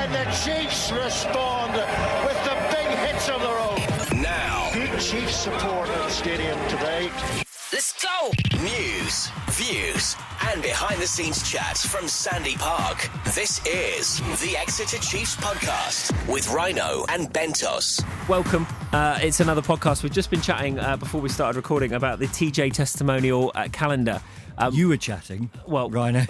then the Chiefs respond with the big hits of their own. Now, Good Chiefs support at the stadium today. let's go! News, views, and behind-the-scenes chats from Sandy Park. This is the Exeter Chiefs podcast with Rhino and Bentos. Welcome. It's another podcast. We've just been chatting before we started recording about the TJ testimonial calendar. You were chatting, well, Rhino.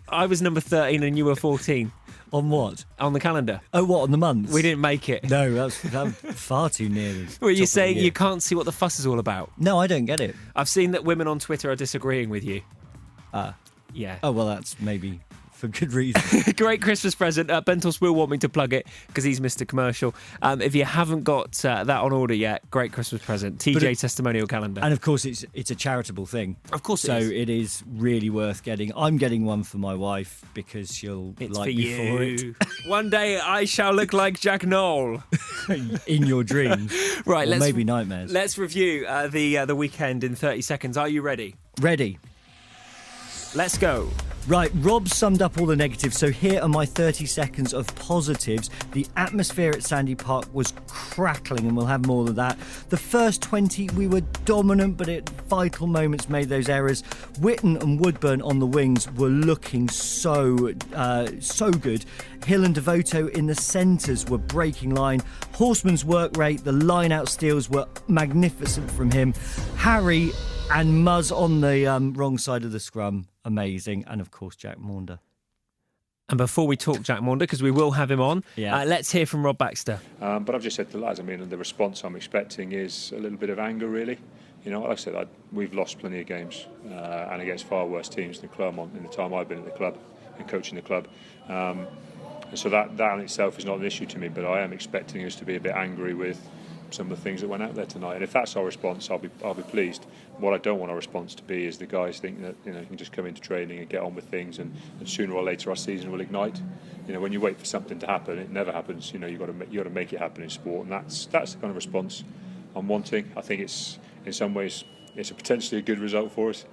I was number 13 and you were 14 On what? on the calendar. Oh, what, on the months? We didn't make it. No, that was far too near. Well, you say you can't see what the fuss is all about. No, I don't get it. I've seen that women on Twitter are disagreeing with you. Yeah. Oh, well, that's maybe for good reason. Great Christmas present. Bentos will want me to plug it because he's Mr. Commercial. If you haven't got that on order yet, great Christmas present. TJ testimonial calendar. And of course, it's a charitable thing. Of course it so is. it is really worth getting. I'm getting one for my wife because she'll It's like for me for it. you. One day I shall look like Jack Knoll. In your dreams. Right, Or maybe nightmares. Let's review the weekend in 30 seconds. Are you ready? Ready. Let's go. Right, Rob summed up all the negatives, so here are my 30 seconds of positives. The atmosphere at Sandy Park was crackling, and we'll have more of that. The first 20, we were dominant, but at vital moments made those errors. Witten and Woodburn on the wings were looking so good. Hill and Devoto in the centres were breaking line. Horseman's work rate, the line-out steals were magnificent from him. Harry and Muzz on the wrong side of the scrum, amazing. And of course, Jack Maunder. And before we talk Jack Maunder, because we will have him on, let's hear from Rob Baxter. But I've just said to the lads, the response I'm expecting is a little bit of anger, really. Like I said, we've lost plenty of games and against far worse teams than Clermont in the time I've been at the club and coaching the club. And so that in itself is not an issue to me, but I am expecting us to be a bit angry with some of the things that went out there tonight, and if that's our response, I'll be pleased. What I don't want our response to be is the guys think that you can just come into training and get on with things, and sooner or later our season will ignite. When you wait for something to happen, it never happens. You've got to make it happen in sport, and that's the kind of response I'm wanting. I think it's in some ways it's potentially a good result for us.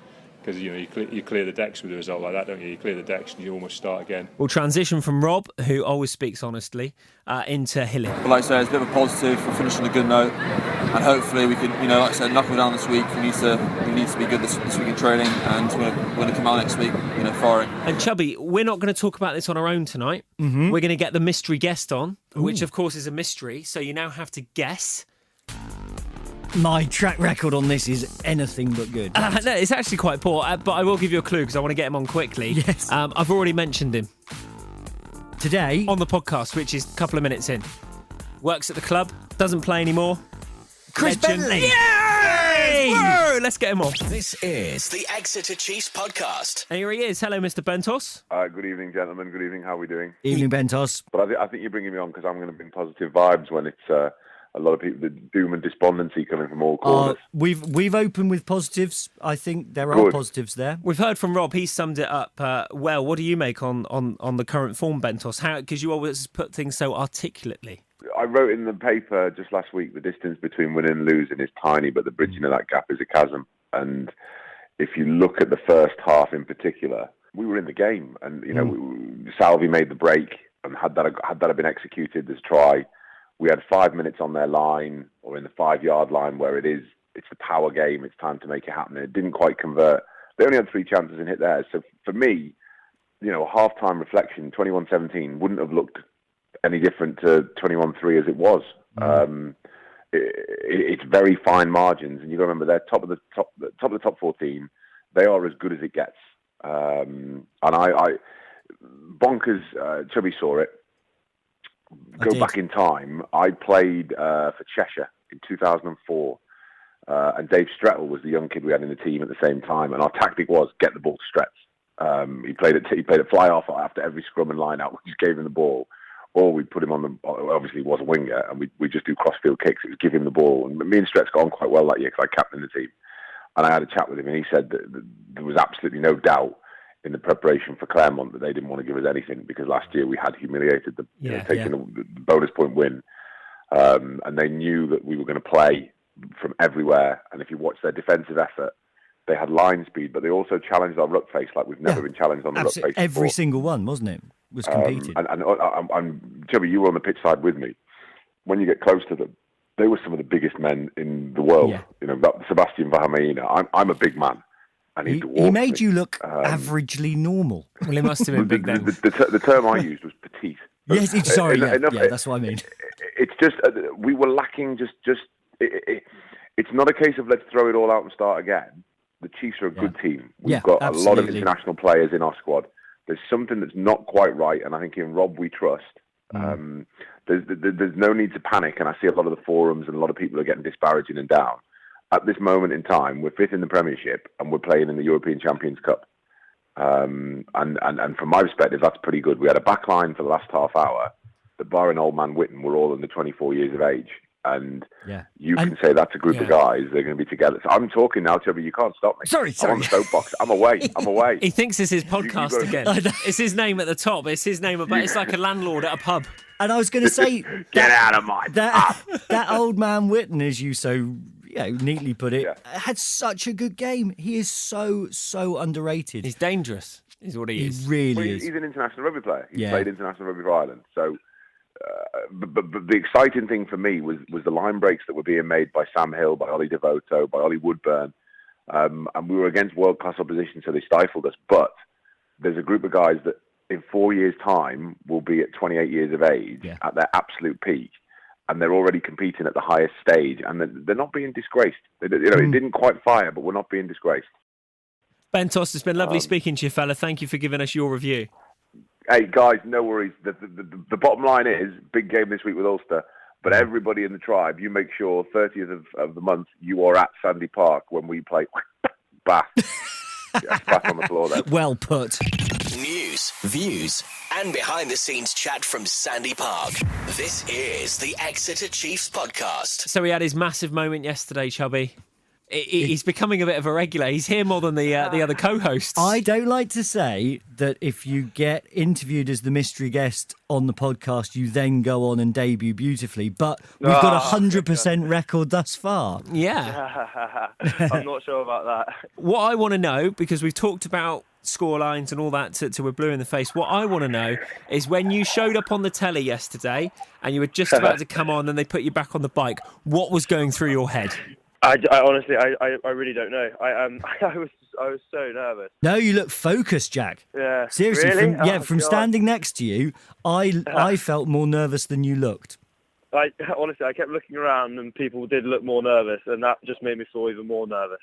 Because you clear the decks with a result like that, don't you? You clear the decks and you almost start again. We'll transition from Rob, who always speaks honestly, into Hilly. But like I say, it's a bit of a positive. We're finishing on a good note, and hopefully we can, like I said, knuckle down this week. We need to be good this week in training, and we're going to come out next week, firing. And Chubby, we're not going to talk about this on our own tonight. Mm-hmm. We're going to get the mystery guest on, which of course is a mystery. So you now have to guess. My track record on this is anything but good. No, it's actually quite poor, but I will give you a clue because I want to get him on quickly. Yes. I've already mentioned him Today? on the podcast, which is a couple of minutes in. Works at the club, doesn't play anymore. Chris Bentley! Yay! Whoa, let's get him on. This is the Exeter Chiefs podcast. And here he is. Hello, Mr. Bentos. Good evening, gentlemen. Good evening. How are we doing? Evening, Bentos. But I think you're bringing me on because I'm going to bring positive vibes when it's a lot of people, the doom and despondency coming from all corners. We've opened with positives. I think there are Good. positives there. We've heard from Rob. He summed it up well. What do you make on the current form, Bentos? Because you always put things so articulately. I wrote in the paper just last week, the distance between winning and losing is tiny, but the bridging of that gap is a chasm. And if you look at the first half in particular, we were in the game. And, Salvi made the break, and had that been executed, this try, we had 5 minutes on their line, or in the 5-yard line where it's the power game, it's time to make it happen. It didn't quite convert. They only had 3 chances and hit theirs. So for me, half-time reflection, 21-17 wouldn't have looked any different to 21-3 as it was. It's very fine margins, and you've got to remember they're top of the top 14. They are as good as it gets. And I bonkers. Chubby saw it. Go back in time. I played for Cheshire in 2004, and Dave Strettle was the young kid we had in the team at the same time. And our tactic was get the ball to Stretts. He played it fly off after every scrum and line out. We just gave him the ball, or we'd put him on the. Obviously, he was a winger, and we just do crossfield kicks. It was give him the ball, and me and Stretts got on quite well that year because I captained the team. And I had a chat with him, and he said that there was absolutely no doubt in the preparation for Clermont that they didn't want to give us anything because last year we had humiliated them, taking the bonus point win. And they knew that we were going to play from everywhere. And if you watch their defensive effort, they had line speed, but they also challenged our ruck face like we've never been challenged on the ruck face before. Every single one, wasn't it? was competing. And Chubby, you were on the pitch side with me. When you get close to them, they were some of the biggest men in the world. Yeah. You know, Sebastian Vermeerena. I'm a big man. And He made you look averagely normal. Well, he must have been big then. The term I used was petite. Yes, sorry, that's what I mean. It's just, we were lacking it's not a case of let's throw it all out and start again. The Chiefs are a good team. We've got absolutely. a lot of international players in our squad. There's something that's not quite right, and I think in Rob we trust. There's no need to panic, and I see a lot of the forums and a lot of people are getting disparaging and down. At this moment in time, we're fifth in the Premiership and we're playing in the European Champions Cup. And from my perspective, that's pretty good. We had a back line for the last half hour that, barring old man Witten, were all under 24 years of age. And you can say that's a group of guys. They're going to be together. So I'm talking now, Chubby. You can't stop me. Sorry. I'm on the soapbox. I'm away. He thinks it's his podcast again. It's his name at the top. It's his name about. It's like a landlord at a pub. And I was going to say, get out of my that old man Witten, as you so neatly put it, had such a good game. He is so underrated. He's dangerous. Is what he is. He really is. He's an international rugby player. He's played international rugby for Ireland. So. But the exciting thing for me was the line breaks that were being made by Sam Hill, by Ollie Devoto, by Ollie Woodburn. And we were against world-class opposition, so they stifled us. But there's a group of guys that in 4 years' time will be at 28 years of age at their absolute peak. And they're already competing at the highest stage. And they're not being disgraced. It didn't quite fire, but we're not being disgraced. Bentos, it's been lovely speaking to you, fella. Thank you for giving us your review. Hey, guys, no worries. The bottom line is, big game this week with Ulster, but everybody in the tribe, you make sure 30th of the month you are at Sandy Park when we play Bath. Bath on the floor there. Well put. News, views, and behind-the-scenes chat from Sandy Park. This is the Exeter Chiefs podcast. So he had his massive moment yesterday, Chubby. He's becoming a bit of a regular. He's here more than the other co-hosts. I don't like to say that if you get interviewed as the mystery guest on the podcast, you then go on and debut beautifully. But we've got 100% record thus far. Yeah. I'm not sure about that. What I want to know, because we've talked about scorelines and all that till we're blue in the face, what I want to know is when you showed up on the telly yesterday and you were just about to come on and they put you back on the bike, what was going through your head? I honestly, I really don't know. I was so nervous. No, you look focused, Jack. Yeah. Seriously, really? from standing next to you, I felt more nervous than you looked. Honestly, I kept looking around and people did look more nervous, and that just made me feel even more nervous.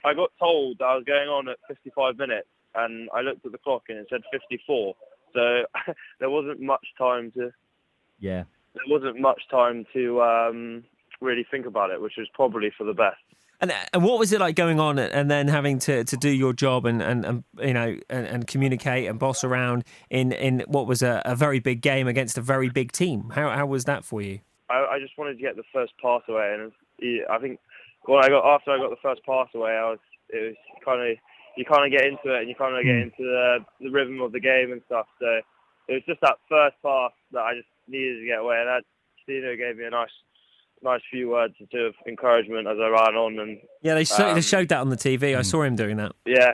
I got told that I was going on at 55 minutes, and I looked at the clock and it said 54. So there wasn't much time to. Yeah. There wasn't much time to. Really think about it, which was probably for the best. And what was it like going on and then having to do your job and you know and communicate and boss around in what was a very big game against a very big team? How was that for you? I just wanted to get the first pass away, and I think after I got the first pass away, it was you kind of get into it and you kind of get into the rhythm of the game and stuff. So it was just that first pass that I just needed to get away, and that Stino gave me a nice few words of encouragement as I ran on, and they showed that on the TV. I saw him doing that. Yeah.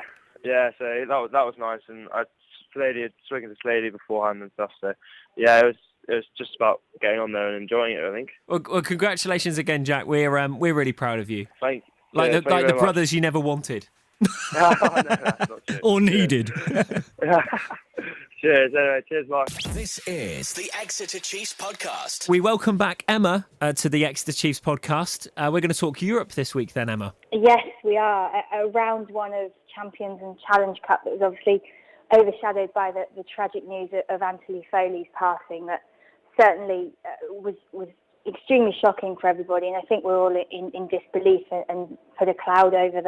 So that was nice, and I spoken to Slady beforehand and stuff. So yeah, it was just about getting on there and enjoying it, I think. Well, congratulations again, Jack. We're really proud of you. Thank you. Like Thank the you brothers you never wanted. No, that's not true. Or needed. Cheers. Anyway, cheers, Mark. This is the Exeter Chiefs podcast. We welcome back Emma to the Exeter Chiefs podcast. We're going to talk Europe this week then, Emma. Yes, we are. A round one of Champions and Challenge Cup that was obviously overshadowed by the tragic news of Anthony Foley's passing that certainly was extremely shocking for everybody, and I think we're all in disbelief and put a cloud over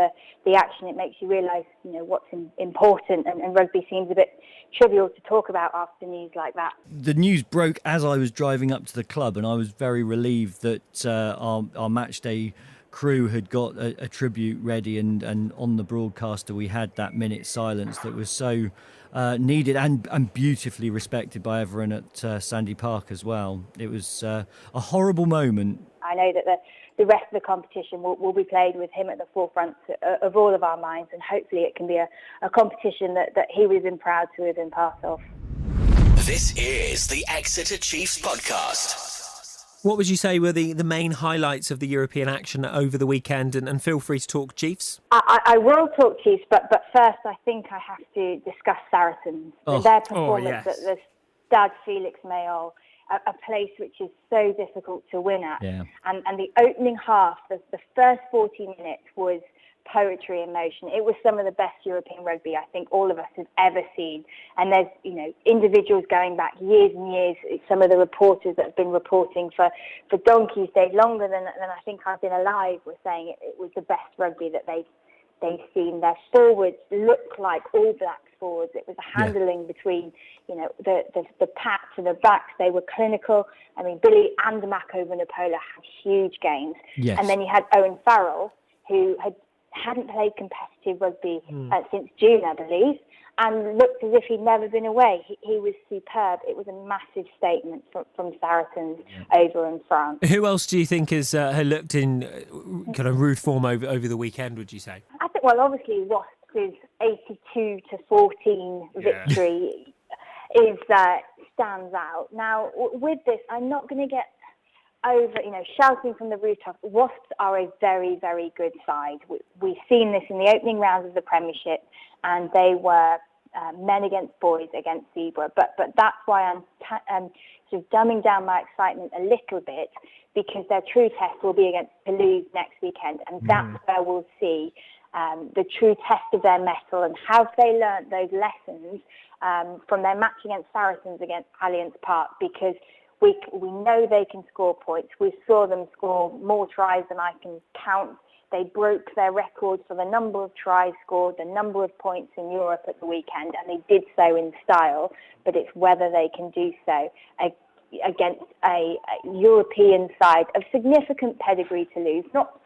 the action. It makes you realise, what's important, and rugby seems a bit trivial to talk about after news like that. The news broke as I was driving up to the club, and I was very relieved that our match day crew had got a tribute ready, and on the broadcaster we had that minute silence that was so needed and beautifully respected by everyone at Sandy Park as well. It was a horrible moment. I know that the rest of the competition will be played with him at the forefront of all of our minds, and hopefully it can be a competition that he would have been proud to have been part of. This is the Exeter Chiefs podcast. What would you say were the main highlights of the European action over the weekend? And feel free to talk Chiefs. I will talk Chiefs, but first I think I have to discuss Saracens. Their performance at the Stade Felix Mayol, a place which is so difficult to win at. Yeah. And the opening half, the first 40 minutes was poetry in motion. It was some of the best European rugby I think all of us have ever seen. And there's, individuals going back years and years. Some of the reporters that have been reporting for donkey's days, longer than I think I've been alive, were saying it was the best rugby that they've seen. Their forwards looked like All Blacks forwards. It was a handling between, the pats and the backs. They were clinical. I mean, Billy and Mako Vunipola had huge games. Yes. And then you had Owen Farrell, who hadn't played competitive rugby since June, I believe, and looked as if he'd never been away. He was superb. It was a massive statement from Saracens over in France. Who else do you think has looked in kind of rude form over the weekend, would you say? I think, well, obviously, Wasps' 82-14 victory stands out. Now, with this, I'm not going to get over, shouting from the rooftops. Wasps are a very, very good side. We've seen this in the opening rounds of the Premiership, and they were men against boys against Zebra. But that's why I'm sort of dumbing down my excitement a little bit, because their true test will be against Toulouse next weekend, and that's where we'll see the true test of their mettle and have they learnt those lessons from their match against Saracens against Allianz Park, because we know they can score points. We saw them score more tries than I can count. They broke their record for the number of tries scored, the number of points in Europe at the weekend, and they did so in style, but it's whether they can do so against a European side of significant pedigree to lose, not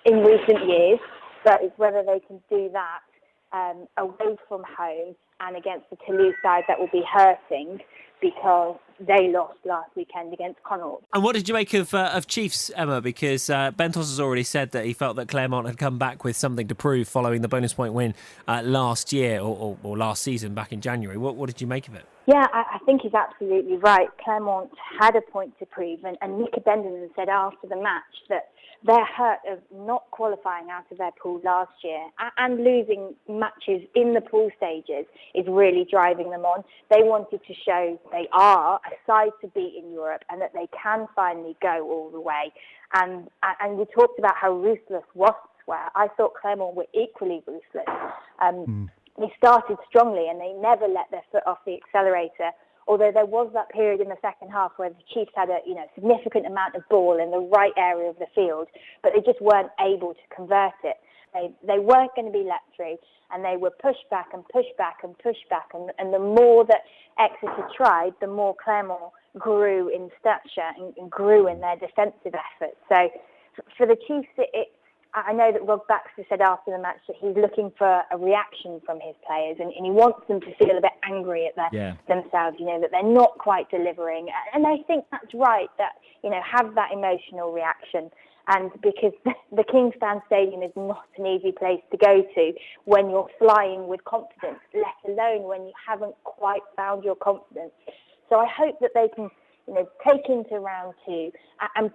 in recent years, but it's whether they can do that away from home and against the Toulouse side that will be hurting because they lost last weekend against Connaught. And what did you make of Chiefs, Emma? Because Bentos has already said that he felt that Clermont had come back with something to prove following the bonus point win last year or last season back in January. What did you make of it? Yeah, I think he's absolutely right. Clermont had a point to prove, and Nick Bendon said after the match that their hurt of not qualifying out of their pool last year and losing matches in the pool stages is really driving them on. They wanted to show they are a side to beat in Europe and that they can finally go all the way. And we talked about how ruthless Wasps were. I thought Clermont were equally ruthless. They started strongly and they never let their foot off the accelerator, although there was that period in the second half where the Chiefs had a significant amount of ball in the right area of the field, but they just weren't able to convert it. They weren't going to be let through, and they were pushed back and pushed back and pushed back, and the more that Exeter tried, the more Clermont grew in stature and grew in their defensive efforts. So for the Chiefs, I know that Rob Baxter said after the match that he's looking for a reaction from his players and he wants them to feel a bit angry at themselves, that they're not quite delivering. And I think that's right, that, have that emotional reaction. And because the Kingspan Stadium is not an easy place to go to when you're flying with confidence, let alone when you haven't quite found your confidence. So I hope that they can take into round two and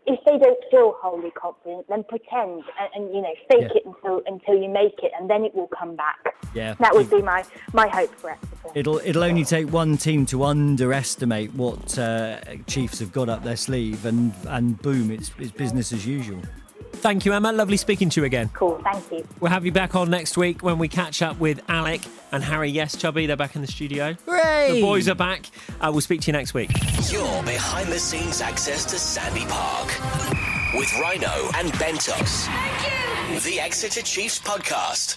if they don't feel wholly confident, then pretend and fake it until you make it, and then it will come back. Yeah, that would be my hope for Exeter. It'll only take one team to underestimate what Chiefs have got up their sleeve, and boom, it's business as usual. Thank you, Emma. Lovely speaking to you again. Cool, thank you. We'll have you back on next week when we catch up with Alec and Harry. Yes, Chubby, they're back in the studio. Hooray! The boys are back. We'll speak to you next week. Your behind-the-scenes access to Sandy Park with Rhino and Bentos. Thank you. The Exeter Chiefs podcast.